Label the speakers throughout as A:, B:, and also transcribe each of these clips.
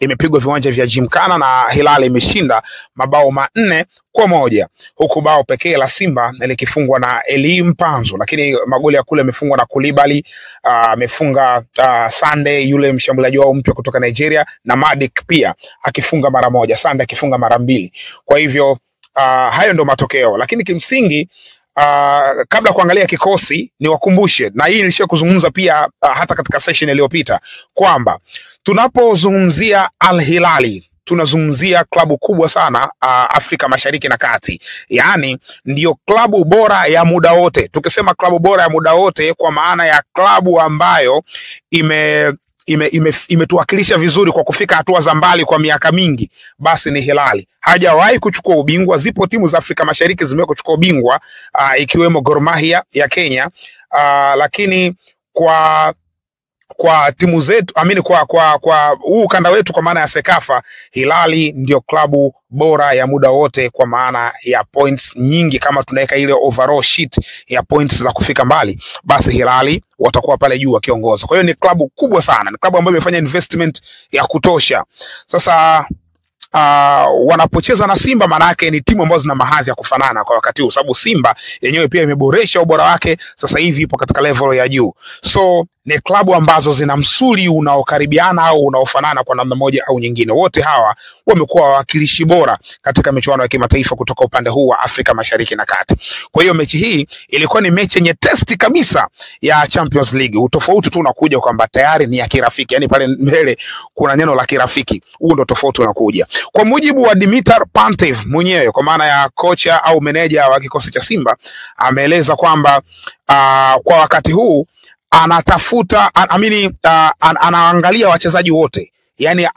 A: imepigwa viwanja vya Gymkhana na Hilal imeshinda mabao 4-1, huku bao pekee la Simba likifungwa na Eli Mpanzu, lakini magoli ya kule yamefungwa na Koulibaly, amefunga Sande yule mshambuliaji wao mpya kutoka Nigeria, na Madik pia akifunga mara moja, Sande akifunga mara 2. Kwa hivyo hayo ndio matokeo, lakini kimsingi kabla kuangalia kikosi ni wakumbushe, na hii nilisha kuzungumza pia hata katika session iliyopita, kwamba tunapozungumzia Al Hilali tunazungumzia klabu kubwa sana Afrika Mashariki na Kati. Yaani ndio klabu bora ya muda wote. Tukisema klabu bora ya muda wote kwa maana ya klabu ambayo imetuwakilisha vizuri kwa kufika hatua za mbali kwa miaka mingi, basi ni Hilali. Hajawahi kuchukua ubingwa. Zipo timu za Afrika Mashariki zimewahi kuchukua ubingwa, ikiwemo Gor Mahia ya Kenya, lakini kwa timu zetu, kwa ukanda wetu kwa maana ya Sekafa, Hilali ndio klabu bora ya muda wote kwa maana ya points nyingi. Kama tunaweka ile overall sheet ya points za kufika mbali, basi Hilali watakuwa pale juu wakiongoza. Kwa hiyo ni klabu kubwa sana, ni klabu ambayo imefanya investment ya kutosha. Sasa wanapocheza na Simba, maana yake ni timu ambazo zina mahadhi ya kufanana kwa wakati huu, sababu Simba yenyewe pia imeboresha ubora wake, sasa hivi ipo katika level ya juu. So ni klabu ambazo zina msuli unaokaribiana au unaofanana kwa namna moja au nyingine. Wote hawa wamekuwa wawakilishi bora katika michuano ya kimataifa kutoka upande huu wa Afrika Mashariki na Kati. Kwa hiyo mechi hii ilikuwa ni mechi yenye testi kabisa ya Champions League. Utofauti tu unakuja kwamba tayari ni ya kirafiki, yani pale mbele kuna neno la kirafiki. Huo ndio tofauti unakuja. Kwa mujibu wa Dimitar Pantev mwenyewe, kwa maana ya kocha au meneja wa kikosi cha Simba, ameeleza kwamba kwa wakati huu anatafuta anaangalia wachezaji wote, yani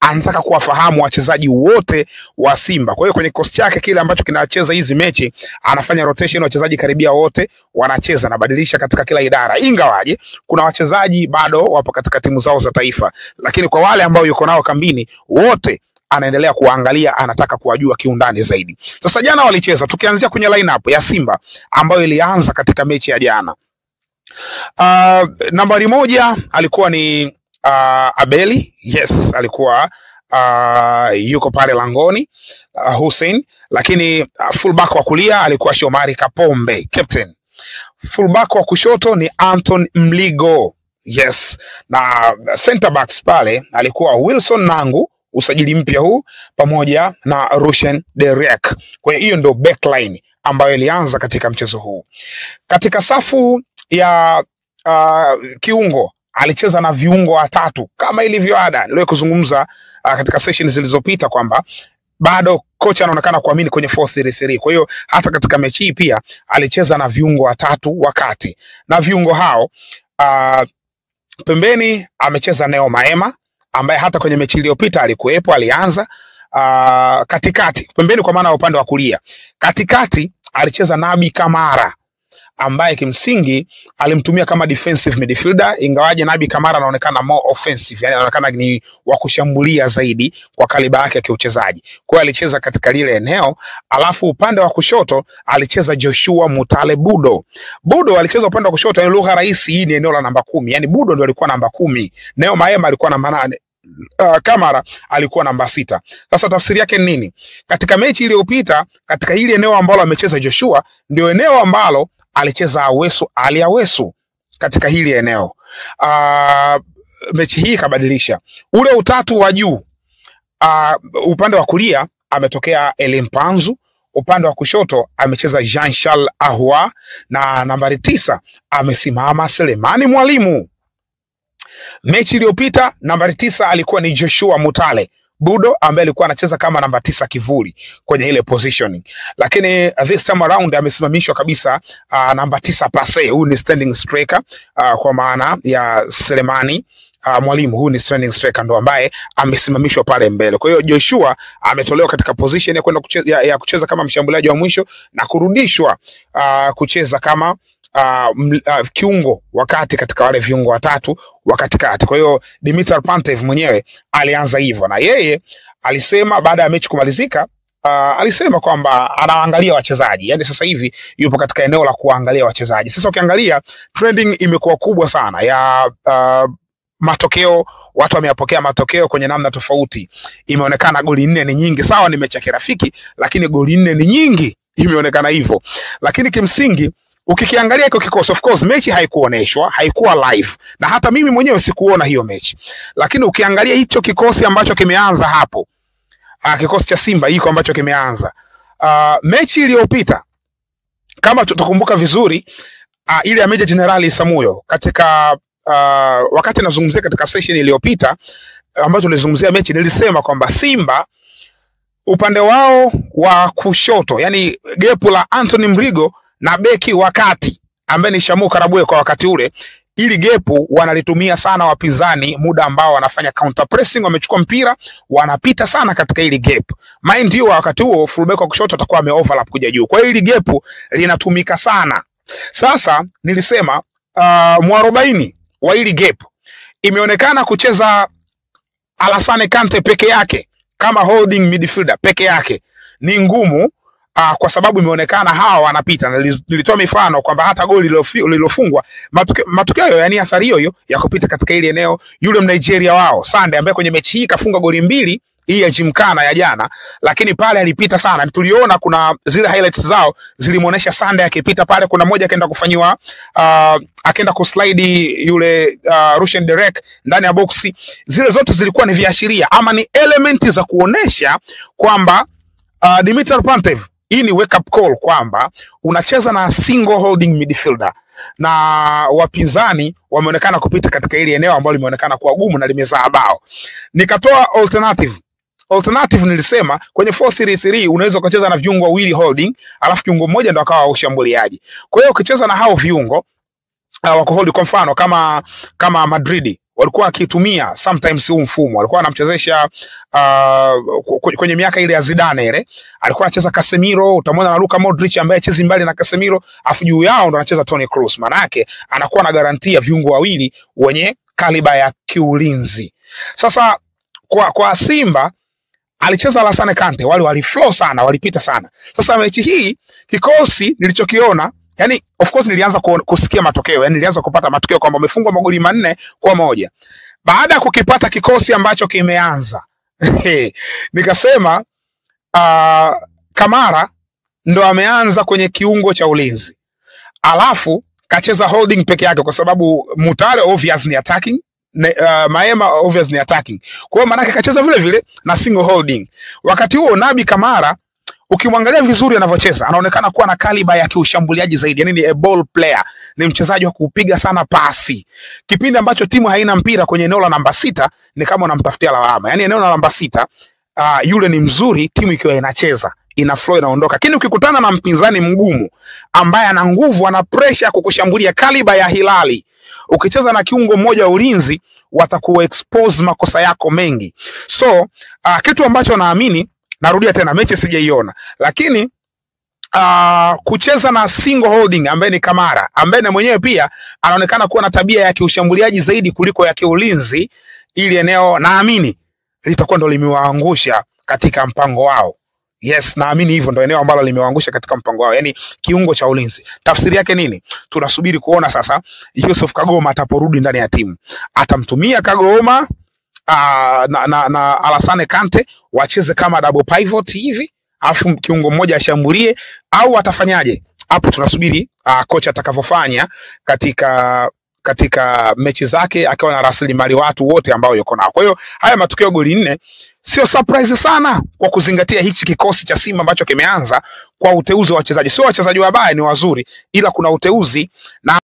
A: anataka kuwafahamu wachezaji wote wa Simba. Kwa hiyo kwenye kikosi chake kile ambacho kinacheza hizi mechi, anafanya rotation, wachezaji karibia wote wanacheza, na badilisha katika kila idara. Ingawaje kuna wachezaji bado wapo katika timu zao za taifa, lakini kwa wale ambao yuko nao kambini wote anaendelea kuangalia, anataka kuwajua kiundani zaidi. Sasa jana walicheza, tukianzia kwenye lineup ya Simba ambayo ilianza katika mechi ya jana. Nambari 1 alikuwa ni Abeli. Yes, alikuwa yuko pale langoni, Hussein. Lakini fullback wa kulia alikuwa Shomari Kapombe, captain. Fullback wa kushoto ni Anton Mligo. Yes, na center backs pale alikuwa Wilson Nangu, usajili mpya huu, pamoja na Rushen Derek. Kwa hiyo ndio backline ambayo ilianza katika mchezo huu. Katika safu ya kiungo alicheza na viungo watatu kama ilivyo ada. Niliwahi kuzungumza katika sessions zilizopita kwamba bado kocha anaonekana kuamini kwenye 4-3-3. Kwa hiyo hata katika mechi hii pia alicheza na viungo watatu wakati. Na viungo hao pembeni amecheza Neo Maema ambaye hata kwenye mechi iliyopita alikuwepo, alianza. Katikati pembeni kwa maana upande wa kulia, katikati alicheza Nabi Kamara ambaye kimsingi alimtumia kama defensive midfielder, ingawaje Nabi Kamara anaonekana more offensive, yani anaonekana ni wa kushambulia zaidi kwa kaliba yake ya kiuchezaji. Kwa hiyo alicheza katika lile eneo. Alafu upande wa kushoto alicheza Joshua Mutale Budo. Budo alicheza upande wa kushoto, ni lugha rahisi, hii ni eneo la namba 10. Yani Budo ndio alikuwa namba 10. Neo Maema alikuwa namba 8. Kamara alikuwa namba 6. Sasa tafsiri yake ni nini? Katika mechi iliyopita, katika hili eneo ambalo amecheza Joshua, ndio eneo ambalo alicheza Ali Awesu katika hili eneo. Mechi hii kabadilisha ule utatu wa juu. Upande wa kulia ametokea Eli Mpanzu, upande wa kushoto amecheza Jean Charles Ahoua, na nambari 9 amesimama Selemani Mwalimu. Mechi iliyopita nambari 9 alikuwa ni Joshua Mutale Budo ambaye alikuwa anacheza kama namba 9 kivuli kwenye ile positioning, lakini this time around amesimamishwa kabisa namba 9 pase. Huyu ni standing striker kwa maana ya Selemani Mwalimu. Huyu ni standing striker ndo ambaye amesimamishwa pale mbele. Kwa hiyo Joshua ametolewa katika position ya kwenda kucheza kama mshambuliaji wa mwisho na kurudishwa kucheza kama kiungo wakati katika wale viungo watatu wa katikati. Kwa hiyo Dimitar Pantev mwenyewe alianza hivyo, na yeye alisema baada ya mechi kumalizika, alisema kwamba anaangalia wachezaji. Yani sasa hivi yupo katika eneo la kuangalia wachezaji. Sasa ukiangalia trending imekuwa kubwa sana ya matokeo watu wameyapokea matokeo kwenye namna tofauti. Imeonekana goli 4 ni nyingi, sawa ni mechi ya kirafiki, lakini goli 4 ni nyingi, imeonekana hivyo. Lakini kimsingi ukikiangalia hiko kikosi, of course mechi haikuoneshwa, haikuwa live, na hata mimi mwenyewe sikuona hiyo mechi, lakini ukiangalia hicho kikosi ambacho kimeanza hapo, kikosi cha Simba hiko ambacho kimeanza mechi iliyopita, kama tutakumbuka vizuri, ile ya Meja Jenerali Isamuhyo katika wakati nazungumzia katika session iliyopita ambayo tulizungumzia mechi, nilisema kwamba Simba upande wao wa kushoto, yani gepu la Anthony Mrigo na beki wakati ambaye ni Shamu Karabwe kwa wakati ule, ili gepu wanalitumia sana wapinzani muda ambao wanafanya counter pressing, wamechukua mpira wanapita sana katika ili gap. Mind you, wakati huo fullback wa kushoto atakuwa overlap kuja juu, kwa hiyo ili gepu linatumika sana. Sasa nilisema mwarobaini wa ili gap imeonekana kucheza Alassane Kante peke yake kama holding midfielder peke yake ni ngumu, kwa sababu imeonekana hawa wanapita. Nilitoa mifano kwamba hata goli lililofungwa matokeo yani athari hiyo ya kupita katika ile eneo, yule Mnigeria wao Sande ambaye kwenye mechi hii kafunga goli 2 hii ya Jimkana ya jana, lakini pale alipita sana. Tuliona kuna zile highlights zao zilimuonesha Sande akipita pale, kuna moja akaenda kufanywa akaenda kuslide yule Russian Derek ndani ya boxi. Zile zote zilikuwa ni viashiria ama ni elementi za kuonesha kwamba Dimitar Pantev, hii ni wake up call kwamba unacheza na single holding midfielder, na wapinzani wameonekana kupita katika ile eneo ambalo limeonekana kuwa gumu na limezaa bao. Nikatoa alternative nilisema kwenye 4-3-3 unaweza kucheza na viungo wawili holding, alafu kiungo mmoja ndo akawa ushambuliaji. Kwa hiyo ukicheza na hao viungo wako hold, kwa mfano kama Madrid walikuwa wakitumia sometimes huu mfumo, walikuwa wanamchezesha kwenye miaka ile ya Zidane ile, alikuwa anacheza Casemiro, utamwona na Luka Modric ambaye chezi mbali na Casemiro, afu juu yao ndo anacheza Toni Kroos. Maana yake anakuwa na garantia viungo wawili wenye kaliba ya kiulinzi. Sasa kwa Simba alicheza Alassane Kante, wale waliflow sana, walipita sana. Sasa mechi hii kikosi nilichokiona, yani of course nilianza kusikia matokeo, yani nilianza kupata matokeo kwamba wamefungwa magoli 4-1. Baada ya kukipata kikosi ambacho kimeanza nikasema Kamara ndo ameanza kwenye kiungo cha ulinzi, alafu kacheza holding peke yake kwa sababu Mutale obvious ni attacking, Maema obvious ni attacking. Kwa hiyo manake kacheza vile vile na single holding. Wakati huo Nabi Kamara ukimwangalia vizuri anavyocheza, anaonekana kuwa na kaliba ya kiushambuliaji zaidi, yani ni a ball player, ni mchezaji wa kupiga sana pasi. Kipindi ambacho timu haina mpira kwenye eneo la namba 6 ni kama unamtafutia lawama, yani eneo la namba 6 yule ni mzuri, timu ikiwa inacheza ina flow inaondoka. Lakini ukikutana na mpinzani mgumu ambaye ana nguvu, ana pressure kukushambulia, kaliba ya Hilali, ukicheza na kiungo mmoja wa ulinzi watakuwa expose makosa yako mengi. So kitu ambacho naamini, narudia tena, mechi sijaiona, lakini kucheza na single holding ambaye ni Kamara, ambaye na mwenyewe pia anaonekana kuwa na tabia ya kiushambuliaji zaidi kuliko ya kiulinzi, ili eneo naamini litakuwa ndo limewaangusha katika mpango wao. Yes, naamini hivyo ndo eneo ambalo limewaangusha katika mpango wao, yani kiungo cha ulinzi. Tafsiri yake nini? Tunasubiri kuona sasa Yusuf Kagoma ataporudi ndani ya timu, atamtumia Kagoma na Alassane Kante wacheze kama double pivot hivi, alafu kiungo mmoja ashambulie, au atafanyaje? Hapo tunasubiri kocha atakavyofanya katika mechi zake, akiwa na rasilimali watu wote ambao yuko nao. Kwa hiyo haya matokeo goli 4 sio surprise sana kwa kuzingatia hichi kikosi cha Simba ambacho kimeanza, kwa uteuzi wa wachezaji. Sio wachezaji wabaya, ni wazuri, ila kuna uteuzi na